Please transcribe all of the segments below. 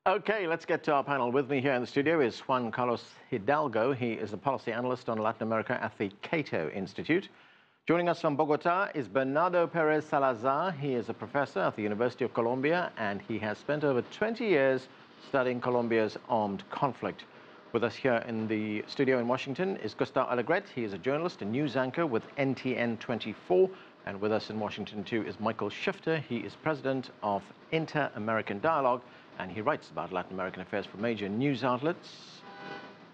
Okay, let's get to our panel. With me here in the studio is Juan Hidalgo. He is a policy analyst on Latin America at the Cato Institute. Joining us from Bogota is Bernardo Perez Salazar. He is a professor at the University of Colombia, and he has spent over 20 years studying Colombia's armed conflict. With us here in the studio in Washington is Gustau Alegret. He is a journalist and news anchor with NTN 24. And with us in Washington, too, is Michael Shifter. He is president of Inter-American Dialogue, and he writes about Latin American affairs for major news outlets.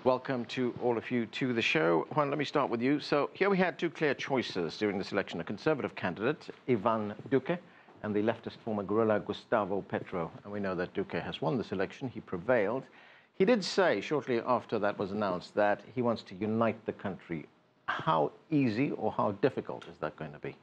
Welcome to all of you to the show. Juan, let me start with you. So here we had two clear choices during this election, a conservative candidate, Ivan Duque, and the leftist former guerrilla, Gustavo Petro. And we know that Duque has won this election. He prevailed. He did say, shortly after that was announced, that he wants to unite the country. How easy or how difficult is that going to be?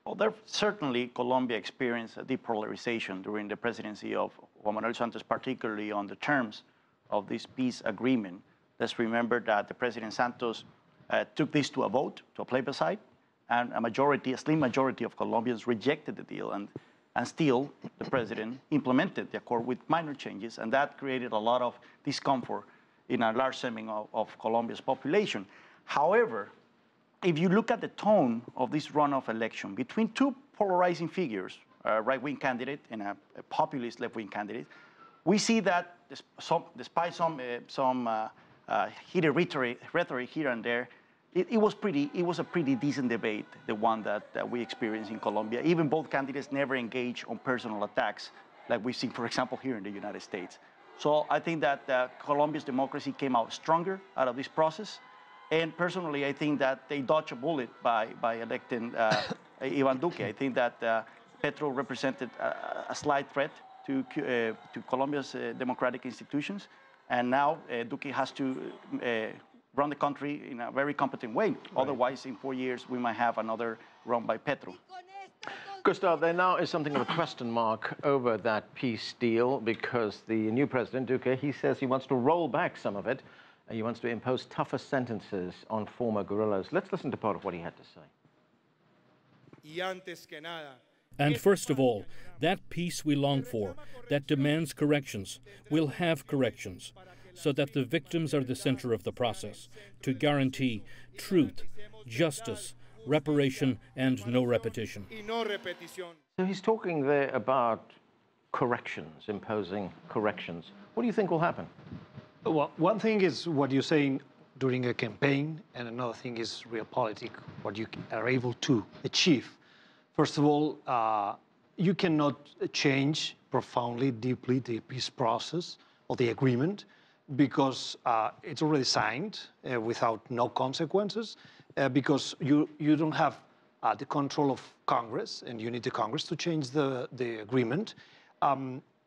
Well, certainly Colombia experienced a depolarization during the presidency of Juan Manuel Santos, particularly on the terms of this peace agreement. Let's remember that the President Santos took this to a vote, to a plebiscite, and a slim majority of Colombians rejected the deal, and still the president implemented the accord with minor changes, and that created a lot of discomfort in a large segment of Colombia's population. However, if you look at the tone of this runoff election between two polarizing figures, a right-wing candidate and a populist left-wing candidate, we see that despite some heated rhetoric here and there, it was a pretty decent debate, the one that we experienced in Colombia. Even both candidates never engaged on personal attacks, like we've seen, for example, here in the United States. So I think that Colombia's democracy came out stronger out of this process. And personally, I think that they dodged a bullet by electing Ivan Duque. I think that Petro represented a slight threat to Colombia's democratic institutions. And now Duque has to run the country in a very competent way. Right. Otherwise, in 4 years, we might have another run by Petro. Gustau, there now is something of a question mark over that peace deal because the new president, Duque, he says he wants to roll back some of it. He wants to impose tougher sentences on former guerrillas. Let's listen to part of what he had to say. And first of all, that peace we long for, that demands corrections, will have corrections, so that the victims are the center of the process, to guarantee truth, justice, reparation, and no repetition. So he's talking there about corrections, imposing corrections. What do you think will happen? Well, one thing is what you're saying during a campaign, and another thing is realpolitik, what you are able to achieve. First of all, you cannot change profoundly, deeply the peace process or the agreement because it's already signed without no consequences because you don't have the control of Congress, and you need the Congress to change the agreement.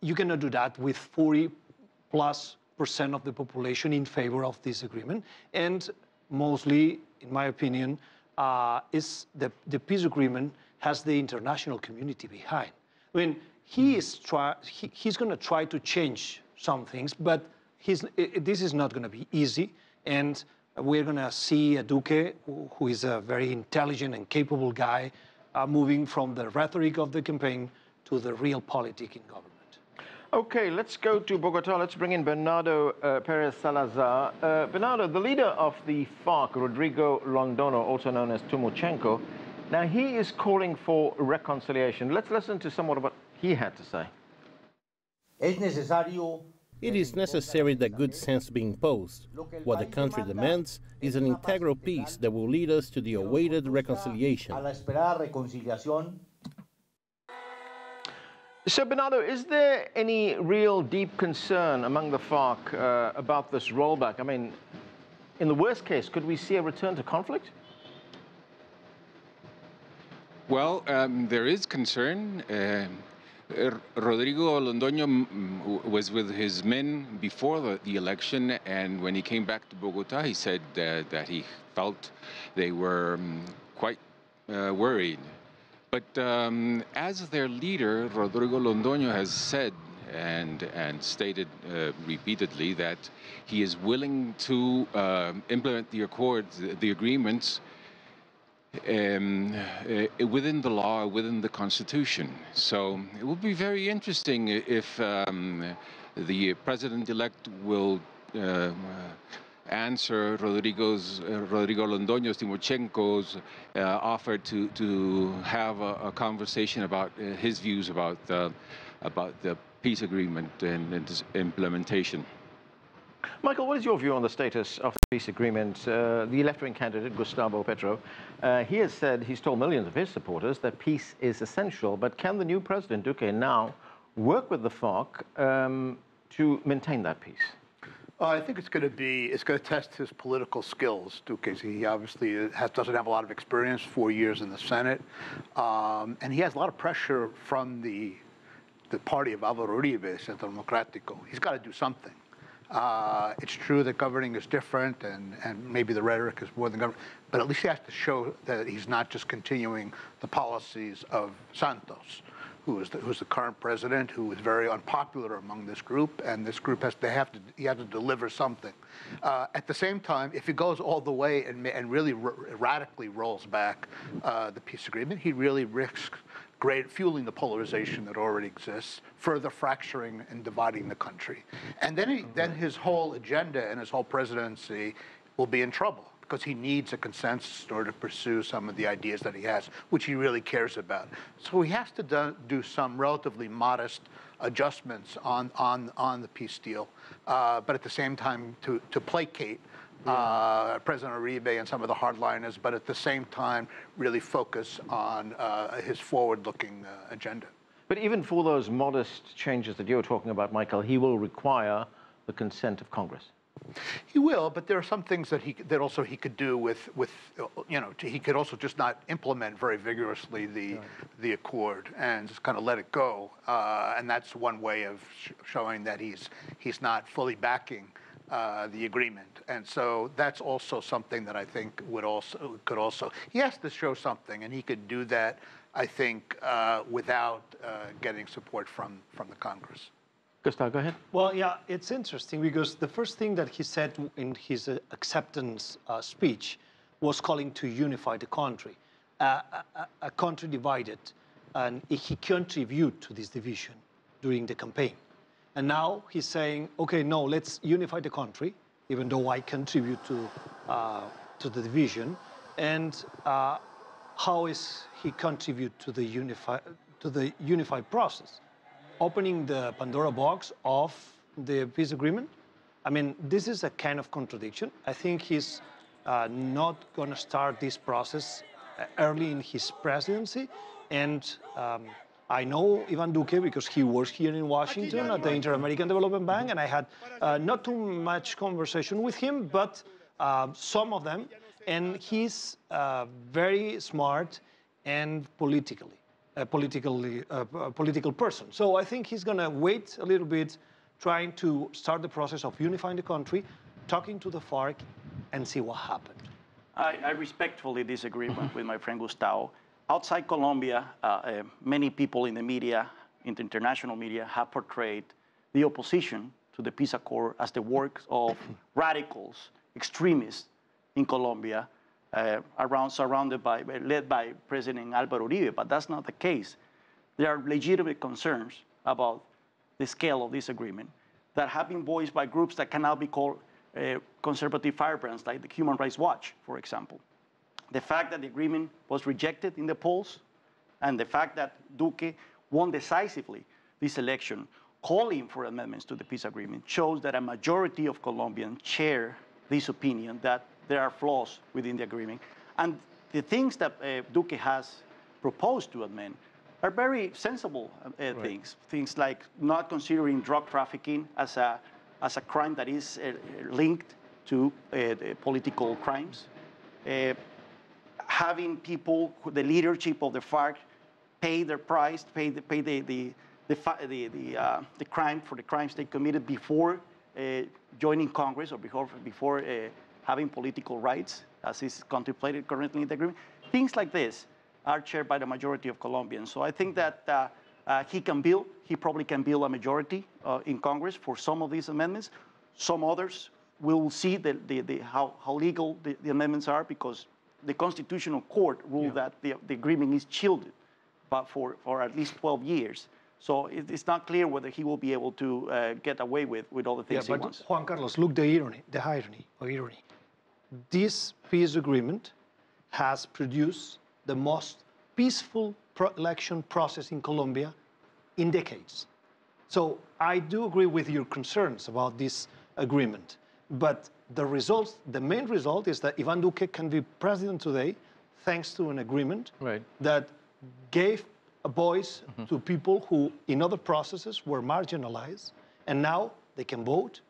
You cannot do that with 40+% of the population in favor of this agreement, and mostly, in my opinion, is the peace agreement has the international community behind. I mean, he's going to try to change some things, but this is not going to be easy, and we're going to see a Duque, who is a very intelligent and capable guy, moving from the rhetoric of the campaign to the realpolitik in government. Okay, let's go to Bogota. Let's bring in Bernardo Perez Salazar. Bernardo, the leader of the FARC, Rodrigo Londono, also known as Timochenko, now he is calling for reconciliation. Let's listen to somewhat of what he had to say. It is necessary that good sense be imposed. What the country demands is an integral peace that will lead us to the awaited reconciliation. So, Bernardo, is there any real deep concern among the FARC about this rollback? I mean, in the worst case, could we see a return to conflict? Well, there is concern. Rodrigo Londoño was with his men before the election, and when he came back to Bogota, he said that he felt they were quite worried. But as their leader, Rodrigo Londoño has said and stated repeatedly that he is willing to implement the accords, the agreements, within the law, within the Constitution. So it will be very interesting if the president-elect will answer Rodrigo Londoño's Timochenko's offer to have a conversation about his views about the peace agreement and its implementation. Michael, what is your view on the status of the peace agreement? The left-wing candidate, Gustau Petro, he has said, he's told millions of his supporters that peace is essential, but can the new president, Duque, now work with the FARC to maintain that peace? I think it's going to test his political skills, Duque. He obviously doesn't have a lot of experience, 4 years in the Senate, and he has a lot of pressure from the party of Álvaro Uribe, Centro Democrático. He's got to do something. It's true that governing is different, and maybe the rhetoric is more than government, but at least he has to show that he's not just continuing the policies of Santos, who's the current president, who is very unpopular among this group, and this group has to deliver something. At the same time, if he goes all the way and really radically rolls back the peace agreement, he really risks fueling the polarization that already exists, further fracturing and dividing the country. And then his whole agenda and his whole presidency will be in trouble, because he needs a consensus in order to pursue some of the ideas that he has, which he really cares about. So he has to do some relatively modest adjustments on the peace deal, but at the same time to placate President Uribe and some of the hardliners, but at the same time really focus on his forward-looking agenda. But even for those modest changes that you're talking about, Michael, he will require the consent of Congress. He will, but there are some things that he could do with he could also just not implement very vigorously the accord and just kind of let it go, and that's one way of showing that he's not fully backing the agreement, and so that's also something that I think could also he has to show something, and he could do that, I think, without getting support from the Congress. Gustau, go ahead. Well, yeah, it's interesting because the first thing that he said in his acceptance speech was calling to unify the country, a country divided, and he contributed to this division during the campaign. And now he's saying, okay, no, let's unify the country, even though I contribute to the division. And how is he contribute to the unified process? Opening the Pandora box of the peace agreement? I mean, this is a kind of contradiction. I think he's not going to start this process early in his presidency. And I know Ivan Duque because he works here in Washington at the Inter-American Development Bank, and I had not too much conversation with him, but some of them. And he's very smart and political person. So I think he's going to wait a little bit, trying to start the process of unifying the country, talking to the FARC, and see what happened. I respectfully disagree with my friend Gustau. Outside Colombia, many people in the media, in the international media, have portrayed the opposition to the peace accord as the work of radicals, extremists in Colombia, led by President Álvaro Uribe, but that's not the case. There are legitimate concerns about the scale of this agreement that have been voiced by groups that can now be called conservative firebrands, like the Human Rights Watch, for example. The fact that the agreement was rejected in the polls, and the fact that Duque won decisively this election, calling for amendments to the peace agreement, shows that a majority of Colombians share this opinion that there are flaws within the agreement. And the things that Duque has proposed to amend are very sensible things. Things like not considering drug trafficking as a crime that is linked to political crimes. Having people, the leadership of the FARC, pay their price, pay the crime for the crimes they committed before joining Congress or before having political rights, as is contemplated currently in the agreement. Things like this are shared by the majority of Colombians. So I think that he probably can build a majority in Congress for some of these amendments. Some others will see how legal the amendments are, because the Constitutional Court ruled that the agreement is shielded, but for at least 12 years. So it's not clear whether he will be able to get away with all the things he wants. Juan Carlos, look the irony. This peace agreement has produced the most peaceful election process in Colombia in decades. So I do agree with your concerns about this agreement, but the main result is that Ivan Duque can be president today thanks to an agreement that gave a voice to people who in other processes were marginalized, and now they can vote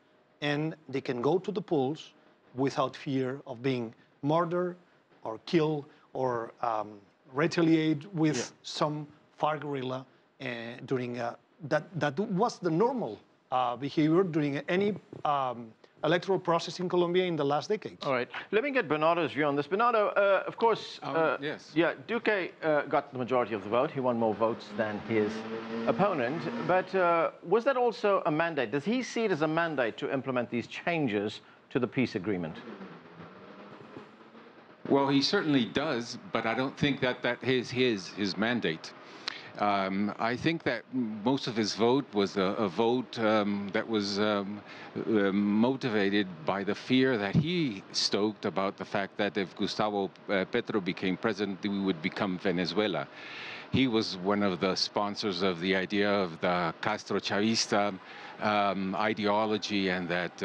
and they can go to the polls without fear of being murdered or killed or retaliate with some FARC guerrilla during that was the normal behavior during any electoral process in Colombia in the last decades. All right. Let me get Bernardo's view on this. Bernardo, of course, yes. Yeah, Duque got the majority of the vote. He won more votes than his opponent. But was that also a mandate? Does he see it as a mandate to implement these changes to the peace agreement? Well, he certainly does, but I don't think that is his mandate. I think that most of his vote was a vote that was motivated by the fear that he stoked about the fact that if Gustavo Petro became president, we would become Venezuela. He was one of the sponsors of the idea of the Castro Chavista ideology, and that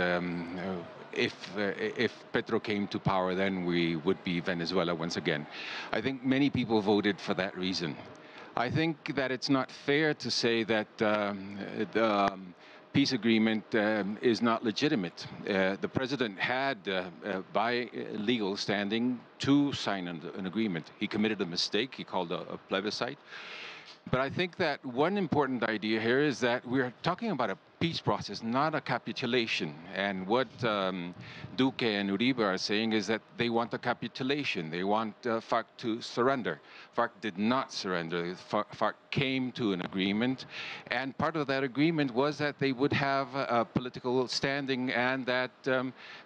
if Petro came to power, then we would be Venezuela once again. I think many people voted for that reason. I think that it's not fair to say that the peace agreement is not legitimate. The president had, by legal standing, to sign an agreement. He committed a mistake. He called a plebiscite. But I think that one important idea here is that we're talking about a peace process, not a capitulation. And what Duque and Uribe are saying is that they want a capitulation. They want FARC to surrender. FARC did not surrender. FARC came to an agreement. And part of that agreement was that they would have a political standing and that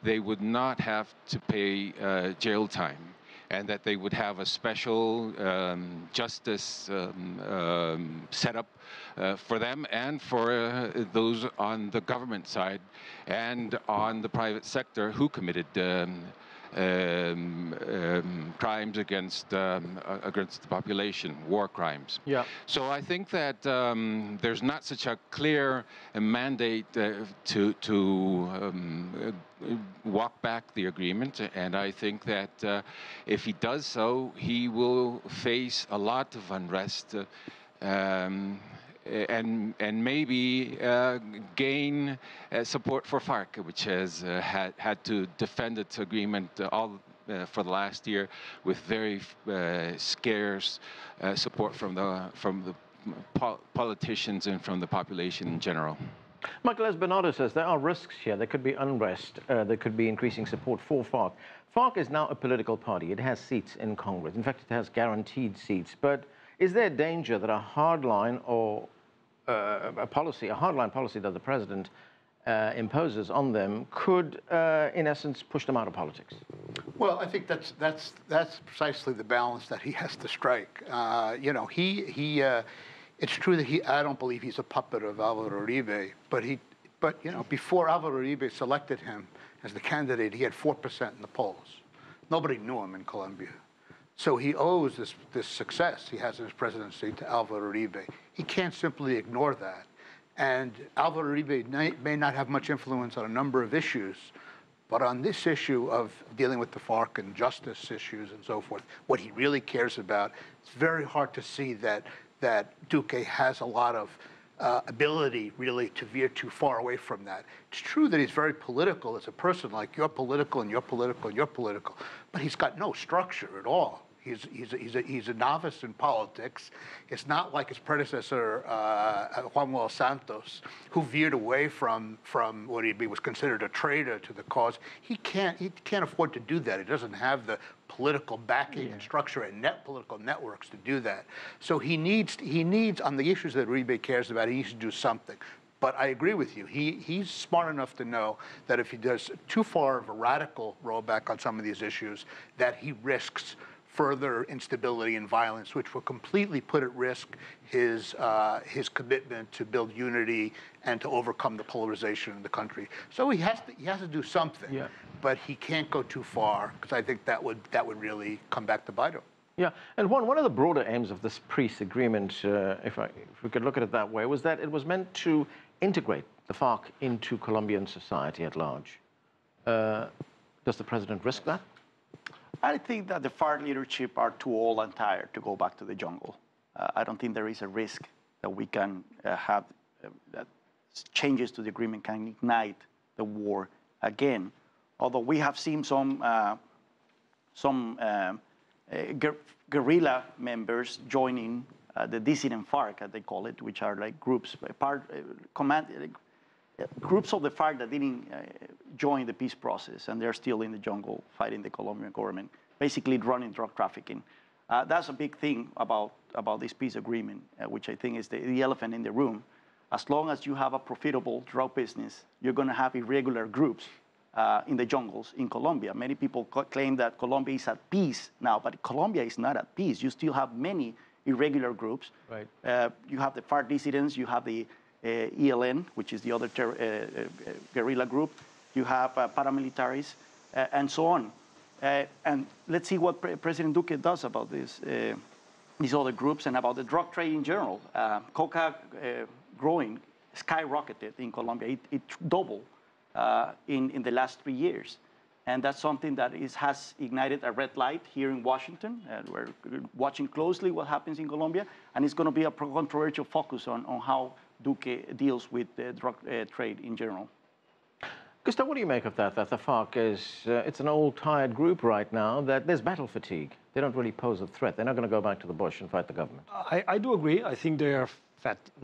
they would not have to pay jail time, and that they would have a special justice set up for them and for those on the government side and on the private sector who committed crimes against the population, war crimes. Yeah. So I think that there's not such a clear mandate to walk back the agreement, and I think that if he does so, he will face a lot of unrest. And maybe gain support for FARC, which has had to defend its agreement for the last year with very scarce support from the politicians and from the population in general. Michael, as Bernardo says, there are risks here. There could be unrest. There could be increasing support for FARC. FARC is now a political party. It has seats in Congress. In fact, it has guaranteed seats. But is there a danger that a hardline or a hardline policy that the president imposes on them could, in essence, push them out of politics? Well, I think that's precisely the balance that he has to strike. You know, it's true that I don't believe he's a puppet of Álvaro Uribe, but you know, before Álvaro Uribe selected him as the candidate, he had 4% in the polls. Nobody knew him in Colombia. So he owes this success he has in his presidency to Álvaro Uribe. He can't simply ignore that. And Álvaro Uribe may not have much influence on a number of issues, but on this issue of dealing with the FARC and justice issues and so forth, what he really cares about, it's very hard to see that Duque has a lot of ability really to veer too far away from that. It's true that he's very political as a person, like you're political and you're political and you're political, but he's got no structure at all. He's a novice in politics. It's not like his predecessor, Juan Santos, who veered away from what he was considered a traitor to the cause. He can't afford to do that. He doesn't have the political backing and structure and political networks to do that. So he needs on the issues that Uribe cares about, he needs to do something. But I agree with you. He's smart enough to know that if he does too far of a radical rollback on some of these issues, that he risks further instability and violence, which will completely put at risk his commitment to build unity and to overcome the polarization in the country. So he has to do something, but he can't go too far, because I think that would really come back to bite him. Yeah, and one of the broader aims of this peace agreement, if we could look at it that way, was that it was meant to integrate the FARC into Colombian society at large. Does the president risk that? I think that the FARC leadership are too old and tired to go back to the jungle. I don't think there is a risk that we can have that changes to the agreement can ignite the war again. Although we have seen some guerrilla members joining the dissident FARC, as they call it, which are like groups, groups of the FARC that didn't join the peace process, and they're still in the jungle fighting the Colombian government, basically running drug trafficking. That's a big thing about this peace agreement, which I think is the elephant in the room. As long as you have a profitable drug business, you're going to have irregular groups in the jungles in Colombia. Many people claim that Colombia is at peace now, but Colombia is not at peace. You still have many irregular groups. Right. You have the FARC dissidents, you have the ELN, which is the other guerrilla group. You have paramilitaries, and so on. And let's see what President Duque does about these other groups and about the drug trade in general. Coca growing skyrocketed in Colombia. It doubled in the last 3 years. And that's something that has ignited a red light here in Washington. We're watching closely what happens in Colombia, and it's going to be a controversial focus on how Duque deals with the drug trade in general. Gustau, what do you make of that the FARC it's an old, tired group right now, that there's battle fatigue? They don't really pose a threat. They're not going to go back to the bush and fight the government. I do agree. I think there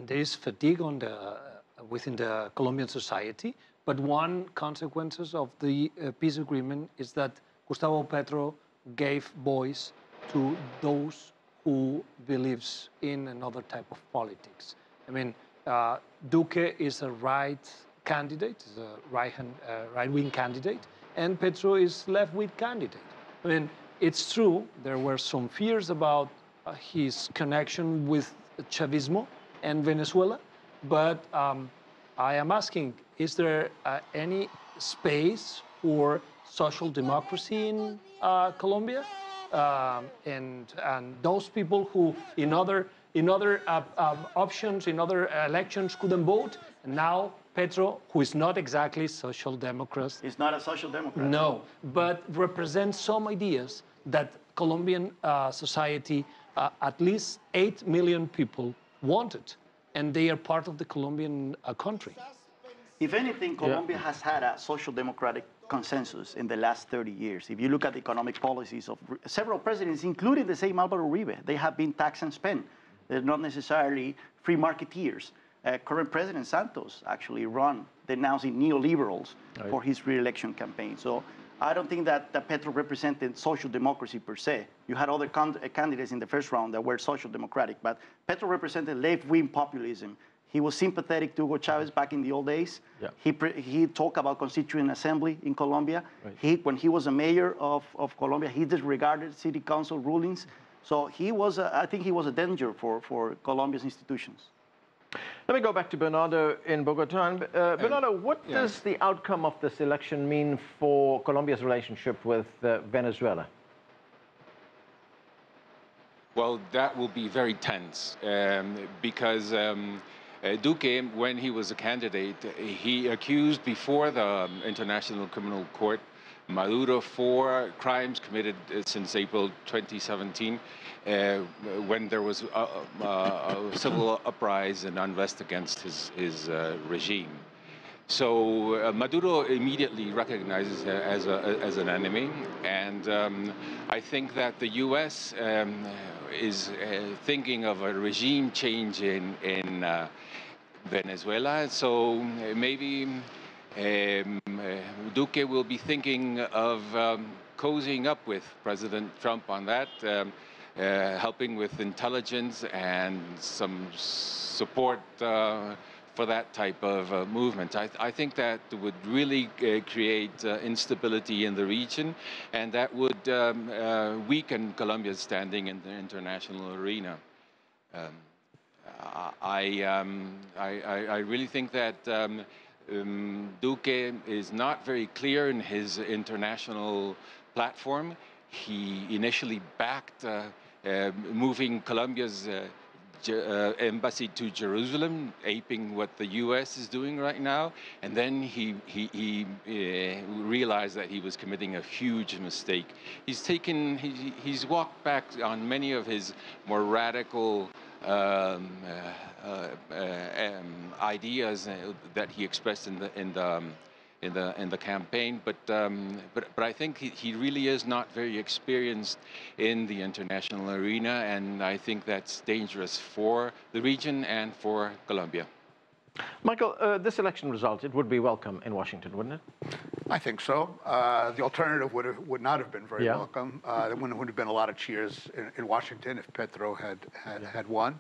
is fatigue within the Colombian society. But one consequences of the peace agreement is that Gustavo Petro gave voice to those who believes in another type of politics. I mean, Duque is a right candidate, is a right-wing candidate, and Petro is left-wing candidate. I mean, it's true, there were some fears about his connection with Chavismo and Venezuela, but I am asking, is there any space for social democracy in Colombia? And those people who in other options, in other elections couldn't vote, and now Petro, who is not exactly social democrat. He's not a social democrat. No, but represents some ideas that Colombian society, at least 8 million people wanted, and they are part of the Colombian country. If anything, Colombia has had a social democratic consensus in the last 30 years. If you look at the economic policies of several presidents, including the same Álvaro Uribe, they have been tax and spend. They're not necessarily free marketeers. Current President Santos actually denouncing neoliberals for his re-election campaign. So I don't think that Petro represented social democracy per se. You had other candidates in the first round that were social democratic, but Petro represented left-wing populism. He was sympathetic to Hugo Chavez back in the old days. Yeah. He talked about constituent assembly in Colombia. Right. When he was a mayor of Colombia, he disregarded city council rulings. So he was, I think he was a danger for Colombia's institutions. Let me go back to Bernardo in Bogota. Bernardo, what does the outcome of this election mean for Colombia's relationship with Venezuela? Well, that will be very tense because Duque, when he was a candidate, he accused before the International Criminal Court Maduro for crimes committed since April 2017, when there was a civil uprising and unrest against his regime. So Maduro immediately recognizes as an enemy, and I think that the U.S. is thinking of a regime change in Venezuela. So maybe Duque will be thinking of cozying up with President Trump on that, helping with intelligence and some support for for that type of movement. I think that would really create instability in the region, and that would weaken Colombia's standing in the international arena. I really think that Duque is not very clear in his international platform. He initially backed moving Colombia's embassy to Jerusalem, aping what the U.S. is doing right now, and then he realized that he was committing a huge mistake. He's walked back on many of his more radical ideas that he expressed in the campaign, but I think he really is not very experienced in the international arena, and I think that's dangerous for the region and for Colombia. Michael, this election result, it would be welcome in Washington, wouldn't it? I think so. The alternative would not have been very welcome. There would have been a lot of cheers in Washington if Petro had won.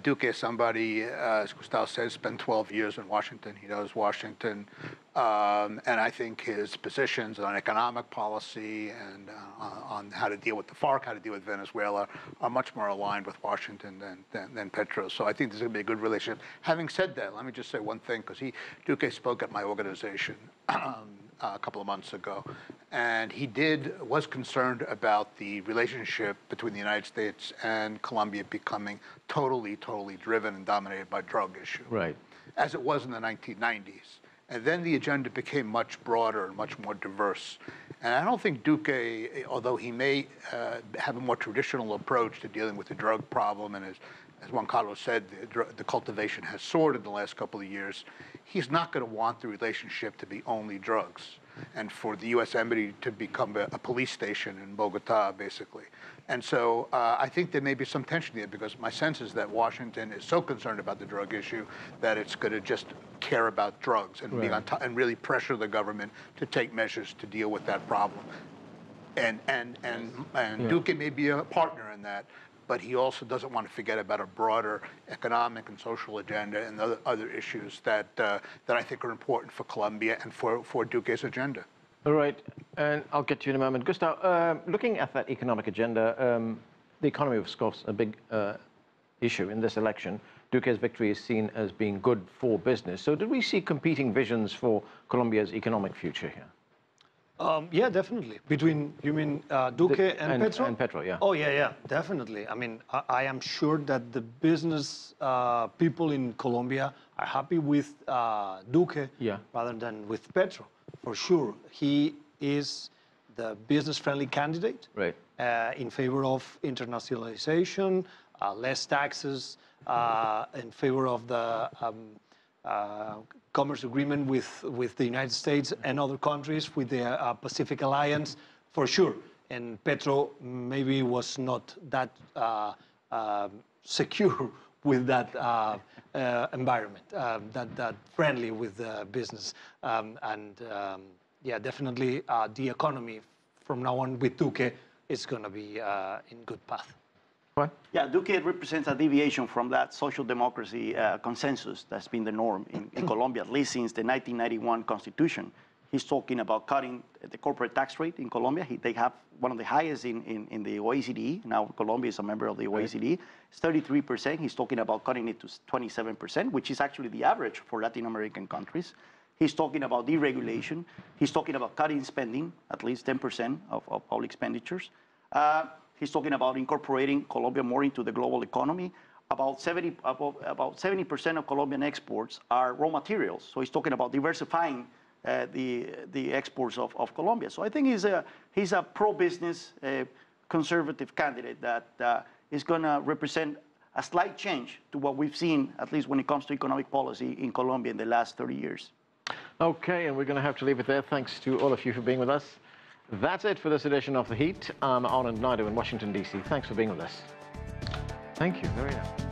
Duque is somebody, as Gustau says, spent 12 years in Washington. He knows Washington. And I think his positions on economic policy and on how to deal with the FARC, how to deal with Venezuela, are much more aligned with Washington than Petro. So I think this is going to be a good relationship. Having said that, let me just say one thing, because Duque spoke at my organization a couple of months ago, and he was concerned about the relationship between the United States and Colombia becoming totally driven and dominated by drug issue, right, as it was in the 1990s. And then the agenda became much broader and much more diverse. And I don't think Duque, although he may have a more traditional approach to dealing with the drug problem, and as Juan Carlos said, the cultivation has soared in the last couple of years, he's not going to want the relationship to be only drugs and for the U.S. Embassy to become a police station in Bogota, basically. And so I think there may be some tension there, because my sense is that Washington is so concerned about the drug issue that it's going to just care about drugs and, and really pressure the government to take measures to deal with that problem. And Duque may be a partner in that, but he also doesn't want to forget about a broader economic and social agenda and other issues that I think are important for Colombia and for Duque's agenda. All right, and I'll get to you in a moment. Gustau, looking at that economic agenda, the economy was, of course, a big issue in this election. Duque's victory is seen as being good for business. So did we see competing visions for Colombia's economic future here? Yeah, definitely. Between, you mean Duque and Petro? And Petro, yeah. Oh, yeah, definitely. I mean, I am sure that the business people in Colombia are happy with Duque rather than with Petro, for sure. He is the business-friendly candidate in favor of internationalization, less taxes, in favor of the commerce agreement with the United States and other countries, with the Pacific Alliance, for sure. And Petro maybe was not that secure with that environment, that friendly with business. Yeah, definitely the economy from now on with Duque is going to be in good path. What? Yeah, Duque represents a deviation from that social democracy consensus that's been the norm in Colombia, at least since the 1991 Constitution. He's talking about cutting the corporate tax rate in Colombia. They have one of the highest in the OECD. Now Colombia is a member of the OECD. It's 33%. He's talking about cutting it to 27%, which is actually the average for Latin American countries. He's talking about deregulation. He's talking about cutting spending, at least 10% of public expenditures. He's talking about incorporating Colombia more into the global economy. About 70% of Colombian exports are raw materials. So he's talking about diversifying the exports of Colombia. So I think he's a pro-business, conservative candidate that is going to represent a slight change to what we've seen, at least when it comes to economic policy in Colombia in the last 30 years. Okay, and we're going to have to leave it there. Thanks to all of you for being with us. That's it for this edition of The Heat. I'm Anand Naidu in Washington, D.C. Thanks for being with us. Thank you very much.